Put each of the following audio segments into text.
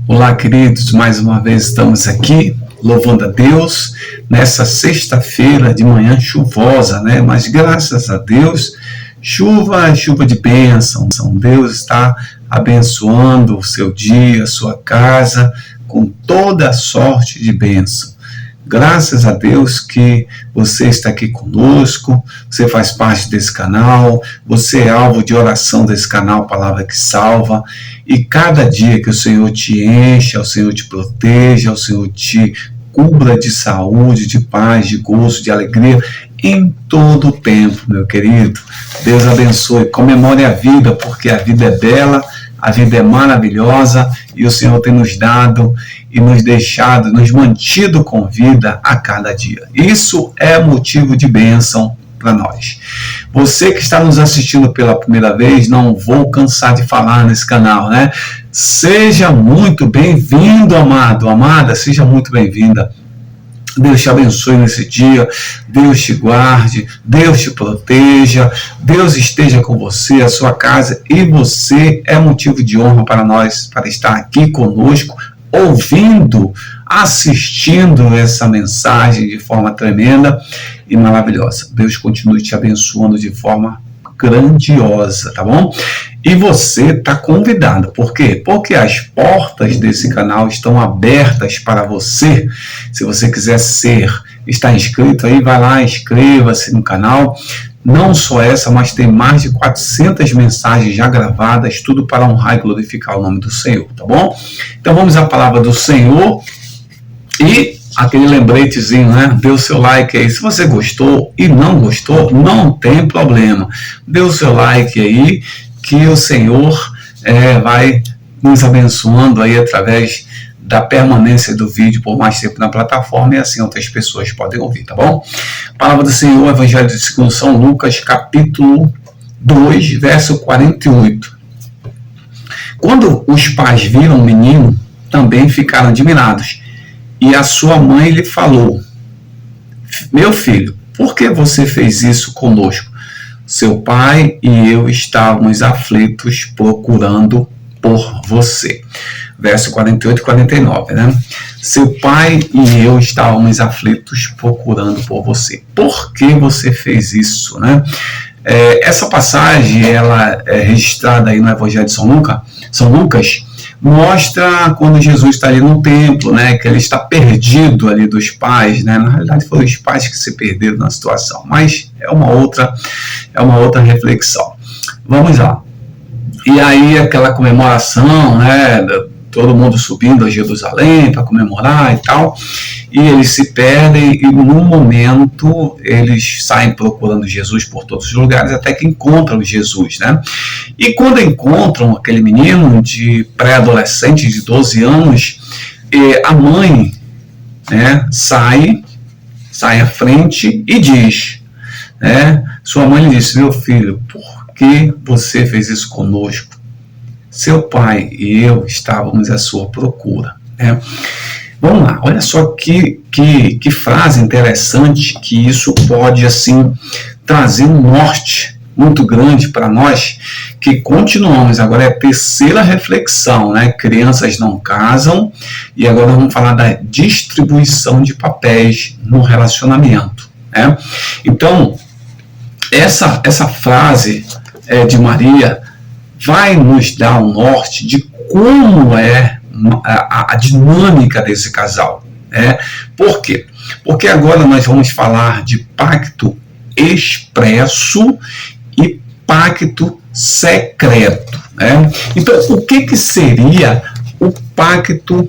Olá, queridos, mais uma vez estamos aqui louvando a Deus nessa sexta-feira de manhã chuvosa, né? Mas graças a Deus, chuva de bênção. Deus está abençoando o seu dia, a sua casa, com toda a sorte de bênção. Graças a Deus que você está aqui conosco, você faz parte desse canal, você é alvo de oração desse canal Palavra que Salva, e cada dia que o Senhor te encha, o Senhor te proteja, o Senhor te cubra de saúde, de paz, de gozo, de alegria, em todo o tempo, meu querido. Deus abençoe, comemore a vida, porque a vida é bela, a vida é maravilhosa, e o Senhor tem nos dado e nos deixado, nos mantido com vida a cada dia. Isso é motivo de bênção para nós. Você que está nos assistindo pela primeira vez, não vou cansar de falar nesse canal, né? Seja muito bem-vindo, amado, amada, seja muito bem-vinda. Deus te abençoe nesse dia, Deus te guarde, Deus te proteja, Deus esteja com você, a sua casa, e você é motivo de honra para nós, para estar aqui conosco, ouvindo, assistindo essa mensagem de forma tremenda e maravilhosa. Deus continue te abençoando de forma grandiosa, tá bom? E você está convidado. Por quê? Porque as portas desse canal estão abertas para você. Se você quiser estar inscrito aí, vai lá, inscreva-se no canal. Não só essa, mas tem mais de 400 mensagens já gravadas, tudo para honrar e glorificar o nome do Senhor, tá bom? Então vamos à palavra do Senhor e aquele lembretezinho, né? Dê o seu like aí. Se você gostou e não gostou, não tem problema. Dê o seu like aí, que o Senhor vai nos abençoando aí através da permanência do vídeo por mais tempo na plataforma, e assim outras pessoas podem ouvir, tá bom? Palavra do Senhor, Evangelho de São Lucas, capítulo 2, verso 48. Quando os pais viram o menino, também ficaram admirados. E a sua mãe lhe falou: meu filho, por que você fez isso conosco? Seu pai e eu estávamos aflitos procurando por você. Verso 48 e 49, né? Seu pai e eu estávamos aflitos procurando por você. Por que você fez isso, né? Essa passagem, ela é registrada aí no Evangelho de São Lucas, mostra quando Jesus está ali no templo, né, que ele está perdido ali dos pais, né, na realidade foram os pais que se perderam na situação, mas é uma outra reflexão. Vamos lá. E aí aquela comemoração, né, todo mundo subindo a Jerusalém para comemorar e tal, e eles se perdem, e num momento eles saem procurando Jesus por todos os lugares, até que encontram Jesus, né? E quando encontram aquele menino de pré-adolescente de 12 anos, a mãe, né, sai à frente e diz, né, sua mãe lhe disse: meu filho, por que você fez isso conosco? Seu pai e eu estávamos à sua procura, né? Vamos lá, olha só que frase interessante, que isso pode, assim, trazer um norte muito grande para nós, que continuamos. Agora é a terceira reflexão, né? Crianças não casam, e agora vamos falar da distribuição de papéis no relacionamento, né? Então, essa frase de Maria vai nos dar um norte de como é a dinâmica desse casal, né? Por quê? Porque agora nós vamos falar de pacto expresso e pacto secreto, né? Então, o que seria o pacto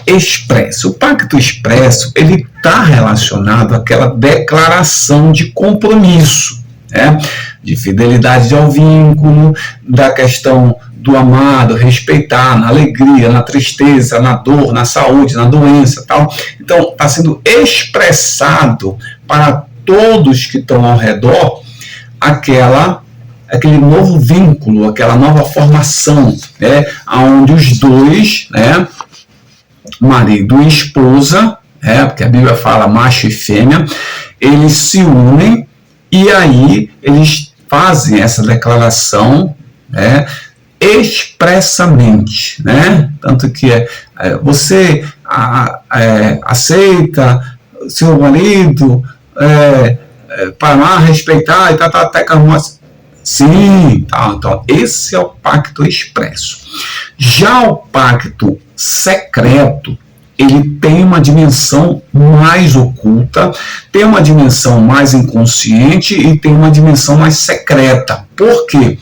expresso? O pacto expresso, ele está relacionado àquela declaração de compromisso, né? De fidelidade ao vínculo, da questão do amado, respeitar na alegria, na tristeza, na dor, na saúde, na doença, tal. Então, está sendo expressado para todos que estão ao redor aquele novo vínculo, aquela nova formação, né, onde os dois, né, marido e esposa, porque a Bíblia fala macho e fêmea, eles se unem e aí eles fazem essa declaração, né, expressamente, né? Tanto que você aceita seu marido para amar, respeitar e tal, até que a moça... Sim, tá, então esse é o pacto expresso. Já o pacto secreto, ele tem uma dimensão mais oculta, tem uma dimensão mais inconsciente e tem uma dimensão mais secreta. Por quê?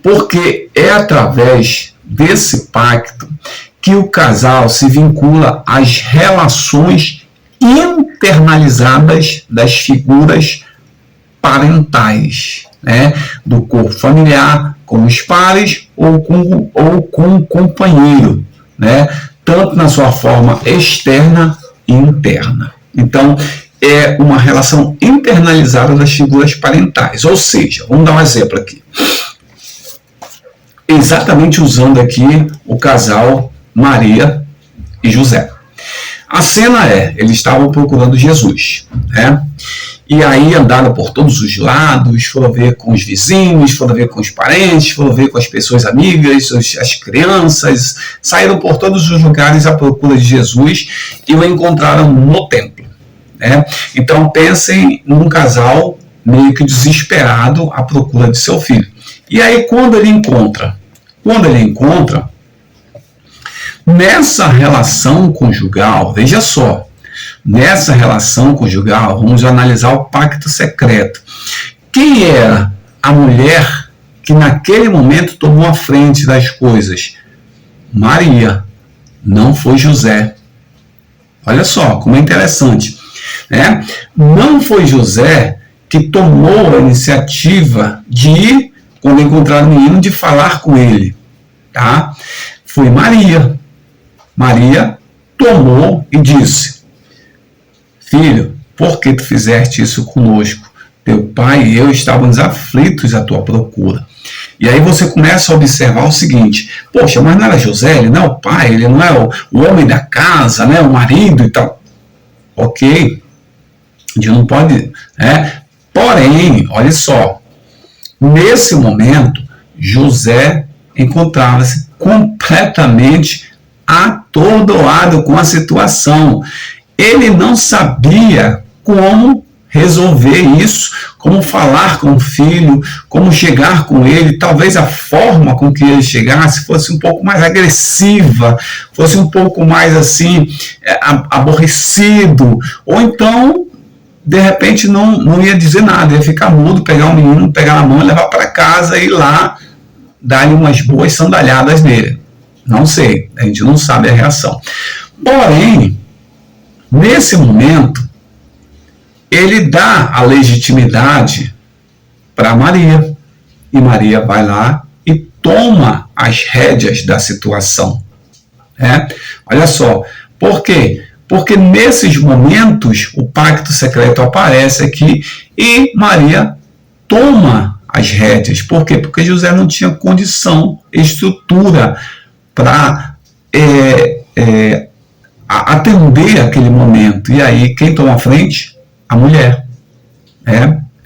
Porque é através desse pacto que o casal se vincula às relações internalizadas das figuras parentais, né? Do corpo familiar, com os pares ou com o companheiro, né? Tanto na sua forma externa e interna. Então, é uma relação internalizada das figuras parentais. Ou seja, vamos dar um exemplo aqui. Exatamente usando aqui o casal Maria e José. A cena eles estavam procurando Jesus, né? E aí andaram por todos os lados, foram ver com os vizinhos, foram ver com os parentes, foram ver com as pessoas amigas, as crianças, saíram por todos os lugares à procura de Jesus e o encontraram no templo, né? Então pensem num casal meio que desesperado à procura de seu filho. E aí quando ele encontra, nessa relação conjugal, veja só, nessa relação conjugal, vamos analisar o pacto secreto. Quem era a mulher que naquele momento tomou a frente das coisas? Maria, não foi José. Olha só como é interessante, né? Não foi José que tomou a iniciativa de ir, quando encontrar o menino, de falar com ele, tá? Foi Maria. Maria tomou e disse: filho, por que tu fizeste isso conosco? Teu pai e eu estávamos aflitos à tua procura. E aí você começa a observar o seguinte: poxa, mas não era José, ele não é o pai, ele não é o homem da casa, né, o marido e tal. Ok, a gente não pode, né? Porém, olha só, nesse momento, José encontrava-se completamente atordoado com a situação. Ele não sabia como resolver isso, como falar com o filho, como chegar com ele. Talvez a forma com que ele chegasse fosse um pouco mais agressiva, fosse um pouco mais assim, aborrecido, ou então, de repente, não ia dizer nada, ia ficar mudo, pegar o menino, pegar na mão, levar para casa e ir lá dar-lhe umas boas sandalhadas nele. Não sei, a gente não sabe a reação. Porém, nesse momento, ele dá a legitimidade para Maria. E Maria vai lá e toma as rédeas da situação. Né? Olha só, por quê? Porque nesses momentos o pacto secreto aparece aqui e Maria toma as rédeas. Por quê? Porque José não tinha condição, estrutura para atender aquele momento. E aí, quem toma a frente? A mulher.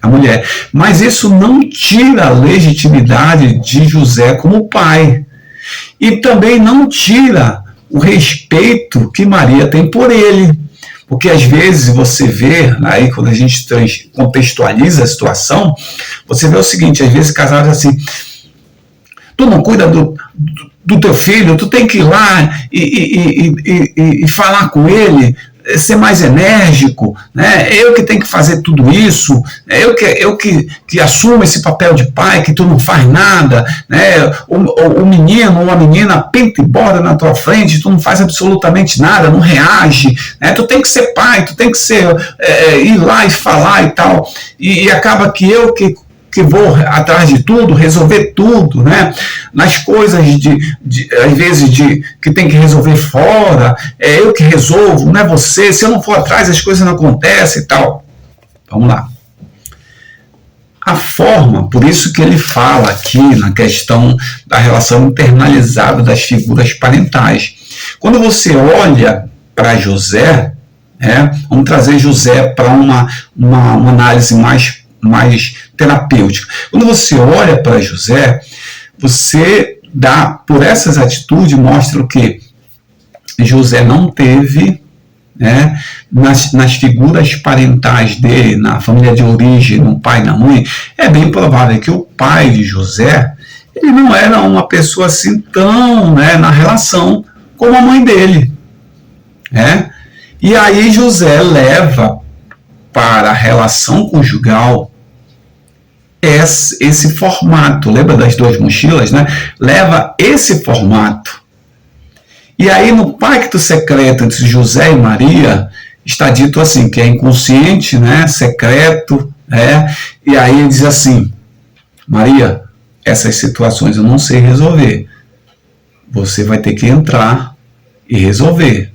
A mulher. Mas isso não tira a legitimidade de José como pai. E também não tira o respeito que Maria tem por ele. Porque às vezes você vê, aí quando a gente contextualiza a situação, você vê o seguinte: às vezes casais assim, tu não cuida do teu filho, tu tem que ir lá e falar com ele, ser mais enérgico, né? Eu que tenho que fazer tudo isso, eu que assumo esse papel de pai, que tu não faz nada, né? O menino ou a menina pinta e borda na tua frente, tu não faz absolutamente nada, não reage, né? Tu tem que ser pai, tu tem que ir lá e falar e tal, e acaba que eu que vou atrás de tudo, resolver tudo, né? Nas coisas às vezes que tem que resolver fora, eu que resolvo, não é você, se eu não for atrás as coisas não acontecem e tal. Vamos lá. A forma, por isso que ele fala aqui na questão da relação internalizada das figuras parentais. Quando você olha para José, vamos trazer José para uma análise mais terapêutica. Quando você olha para José, você dá, por essas atitudes, mostra o que José não teve, né, nas figuras parentais dele, na família de origem, no pai e na mãe. É bem provável que o pai de José, ele não era uma pessoa assim tão, né, na relação como a mãe dele, né? E aí José leva para a relação conjugal esse formato, lembra das 2 mochilas, né? Leva esse formato. E aí no pacto secreto entre José e Maria, está dito assim, que é inconsciente, né? Secreto, e aí ele diz assim: Maria, essas situações eu não sei resolver, você vai ter que entrar e resolver,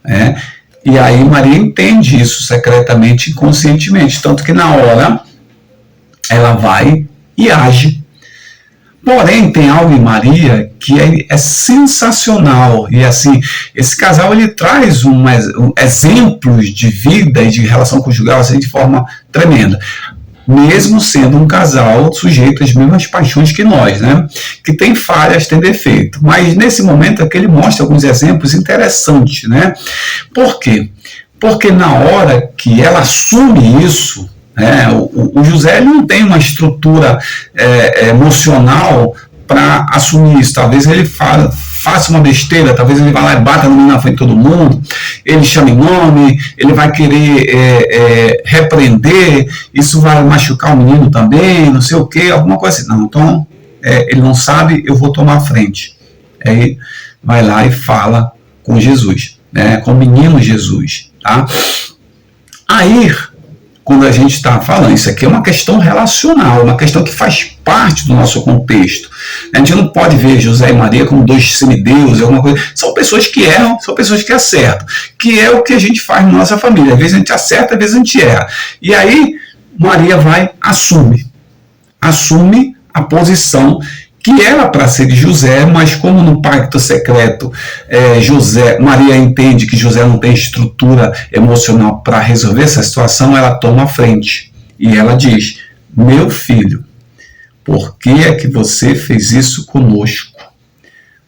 né? E aí Maria entende isso secretamente, inconscientemente, tanto que na hora ela vai e age. Porém, tem algo em Maria que é sensacional. E assim, esse casal ele traz exemplos de vida e de relação conjugal assim, de forma tremenda. Mesmo sendo um casal sujeito às mesmas paixões que nós, né? Que tem falhas, tem defeito. Mas nesse momento é que ele mostra alguns exemplos interessantes, né? Por quê? Porque na hora que ela assume isso, o José ele não tem uma estrutura emocional para assumir isso. Talvez ele faça uma besteira, talvez ele vá lá e bata no menino na frente de todo mundo, ele chame nome, ele vai querer repreender, isso vai machucar o menino também, não sei o que, alguma coisa assim. Não, então ele não sabe, eu vou tomar a frente. Aí vai lá e fala com Jesus, né, com o menino Jesus, tá? Aí, quando a gente está falando, isso aqui é uma questão relacional, uma questão que faz parte do nosso contexto. A gente não pode ver José e Maria como 2 semideuses, alguma coisa. São pessoas que erram, são pessoas que acertam, que é o que a gente faz na nossa família. Às vezes a gente acerta, às vezes a gente erra. E aí, Maria assume a posição que era para ser de José, mas como no pacto secreto Maria entende que José não tem estrutura emocional para resolver essa situação, ela toma a frente e ela diz: meu filho, por que é que você fez isso conosco?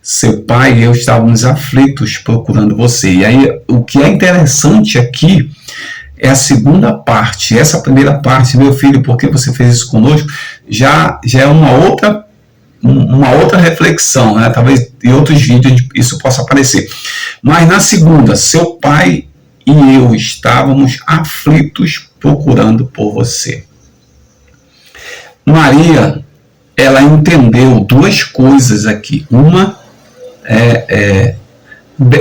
Seu pai e eu estávamos aflitos procurando você. E aí o que é interessante aqui é a segunda parte. Essa primeira parte, meu filho, por que você fez isso conosco, já é uma outra reflexão, né? Talvez em outros vídeos isso possa aparecer. Mas na segunda, seu pai e eu estávamos aflitos procurando por você. Maria, ela entendeu 2 coisas aqui. Uma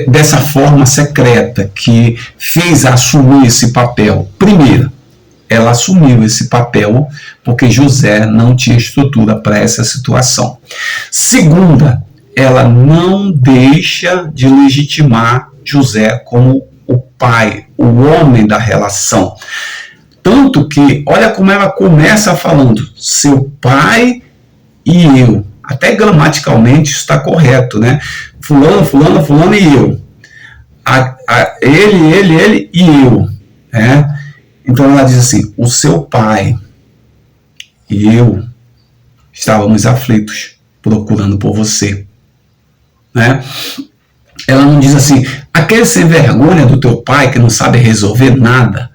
dessa forma secreta que fez assumir esse papel. Primeira, ela assumiu esse papel porque José não tinha estrutura para essa situação. Segunda, ela não deixa de legitimar José como o pai, o homem da relação. Tanto que, olha como ela começa falando, seu pai e eu. Até gramaticalmente isso está correto, né? Fulano, fulano, fulano e eu. Ele e eu, né? Então ela diz assim, o seu pai e eu estávamos aflitos, procurando por você. Né? Ela não diz assim, aquele sem vergonha do teu pai que não sabe resolver nada,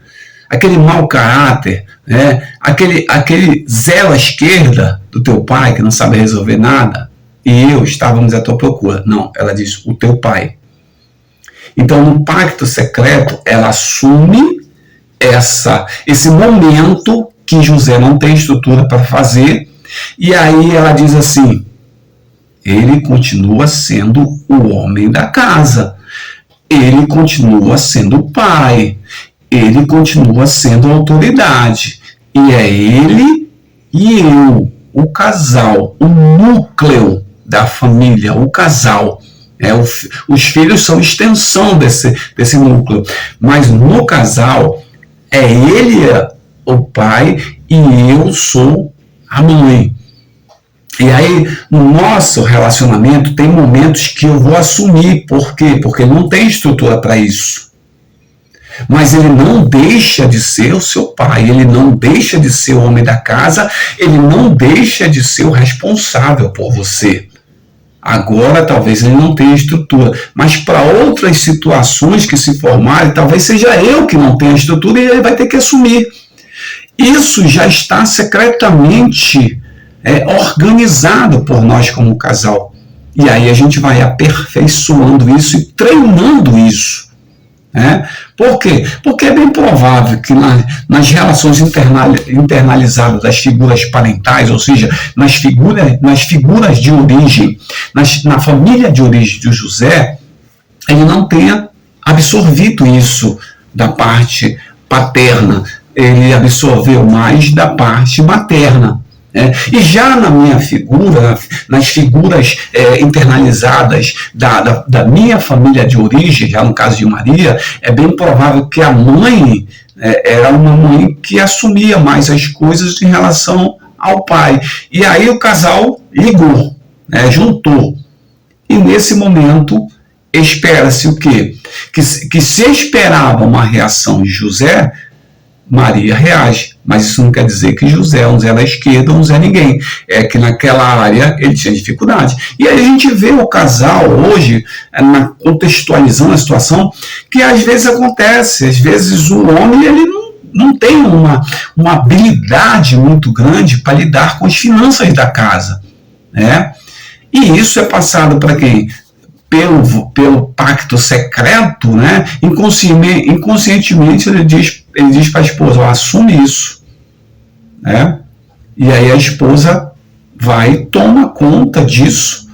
aquele mau caráter, né? aquele zelo à esquerda do teu pai que não sabe resolver nada, e eu estávamos à tua procura. Não, ela diz, o teu pai. Então no pacto secreto, ela assume esse momento que José não tem estrutura para fazer, e aí ela diz assim, ele continua sendo o homem da casa, ele continua sendo o pai, ele continua sendo a autoridade, e é ele e eu, o casal, o núcleo da família, o casal. Os filhos são extensão desse núcleo, mas no casal é ele o pai e eu sou a mãe. E aí, no nosso relacionamento, tem momentos que eu vou assumir. Por quê? Porque não tem estrutura para isso. Mas ele não deixa de ser o seu pai, ele não deixa de ser o homem da casa, ele não deixa de ser o responsável por você. Agora, talvez ele não tenha estrutura, mas para outras situações que se formarem, talvez seja eu que não tenha estrutura e ele vai ter que assumir. Isso já está secretamente organizado por nós como casal. E aí a gente vai aperfeiçoando isso e treinando isso. Por quê? Porque é bem provável que nas relações internalizadas das figuras parentais, ou seja, nas figuras de origem, na família de origem de José, ele não tenha absorvido isso da parte paterna, ele absorveu mais da parte materna. E já na minha figura, nas figuras internalizadas da minha família de origem, já no caso de Maria, é bem provável que a mãe era uma mãe que assumia mais as coisas em relação ao pai. E aí o casal ligou, juntou. E nesse momento espera-se o quê? Que se esperava uma reação de José, Maria reage, mas isso não quer dizer que José é um Zé da esquerda ou um Zé ninguém, é que naquela área ele tinha dificuldade. E aí a gente vê o casal hoje, contextualizando a situação, que às vezes acontece, às vezes o homem ele não tem uma habilidade muito grande para lidar com as finanças da casa, E isso é passado para quem? Pelo pacto secreto, inconscientemente ele diz para a esposa, assume isso. E aí a esposa vai e toma conta disso.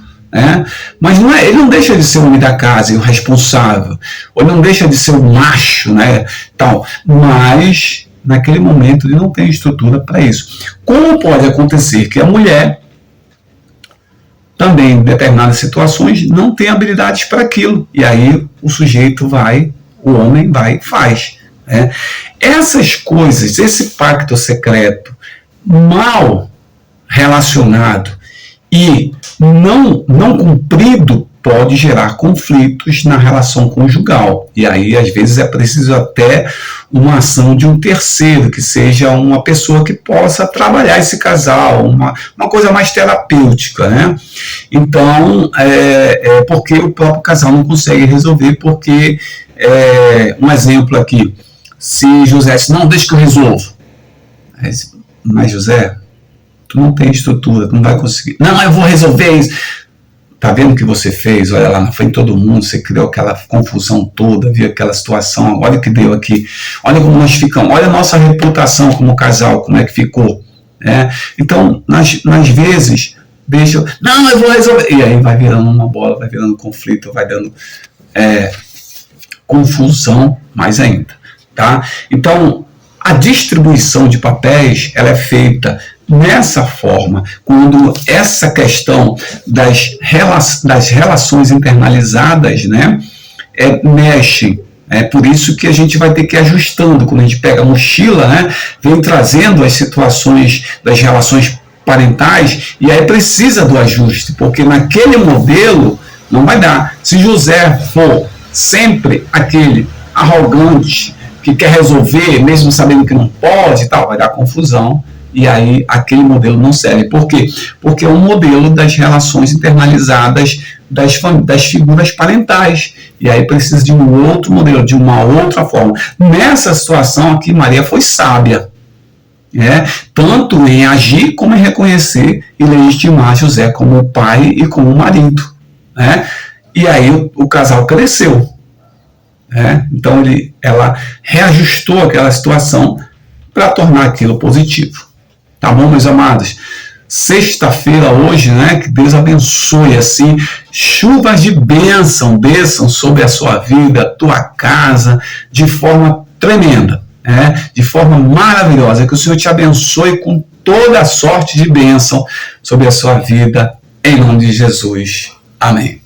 Mas ele não deixa de ser o homem da casa e o responsável, ou ele não deixa de ser o macho, tal. Mas naquele momento ele não tem estrutura para isso. Como pode acontecer que a mulher também, em determinadas situações, não tem habilidades para aquilo. E aí o homem vai e faz. Essas coisas, esse pacto secreto mal relacionado e não cumprido pode gerar conflitos na relação conjugal. E aí, às vezes, é preciso até uma ação de um terceiro, que seja uma pessoa que possa trabalhar esse casal, uma coisa mais terapêutica, Então, porque o próprio casal não consegue resolver, porque, um exemplo aqui, se José disse, não, deixa que eu resolvo. Mas, José, tu não tem estrutura, tu não vai conseguir. Não, eu vou resolver isso. Tá vendo o que você fez? Olha lá na frente de todo mundo, você criou aquela confusão toda, viu aquela situação, olha o que deu aqui, olha como nós ficamos, olha a nossa reputação como casal, como é que ficou. Então, nas vezes, não, eu vou resolver. E aí vai virando uma bola, vai virando conflito, vai dando confusão mais ainda. Tá? Então, a distribuição de papéis ela é feita nessa forma, quando essa questão das relações internalizadas mexe. É por isso que a gente vai ter que ir ajustando. Quando a gente pega a mochila, vem trazendo as situações das relações parentais, e aí precisa do ajuste, porque naquele modelo não vai dar. Se José for sempre aquele arrogante, que quer resolver, mesmo sabendo que não pode e tal, vai dar confusão, e aí aquele modelo não serve. Por quê? Porque é um modelo das relações internalizadas das figuras parentais, e aí precisa de um outro modelo, de uma outra forma. Nessa situação aqui, Maria foi sábia, tanto em agir como em reconhecer e legitimar José como pai e como marido. E aí o casal cresceu. Então ela reajustou aquela situação para tornar aquilo positivo. Tá bom, meus amados? Sexta-feira hoje, que Deus abençoe assim, chuvas de bênção desçam sobre a sua vida, tua casa, de forma tremenda, de forma maravilhosa, que o Senhor te abençoe com toda a sorte de bênção sobre a sua vida, em nome de Jesus. Amém.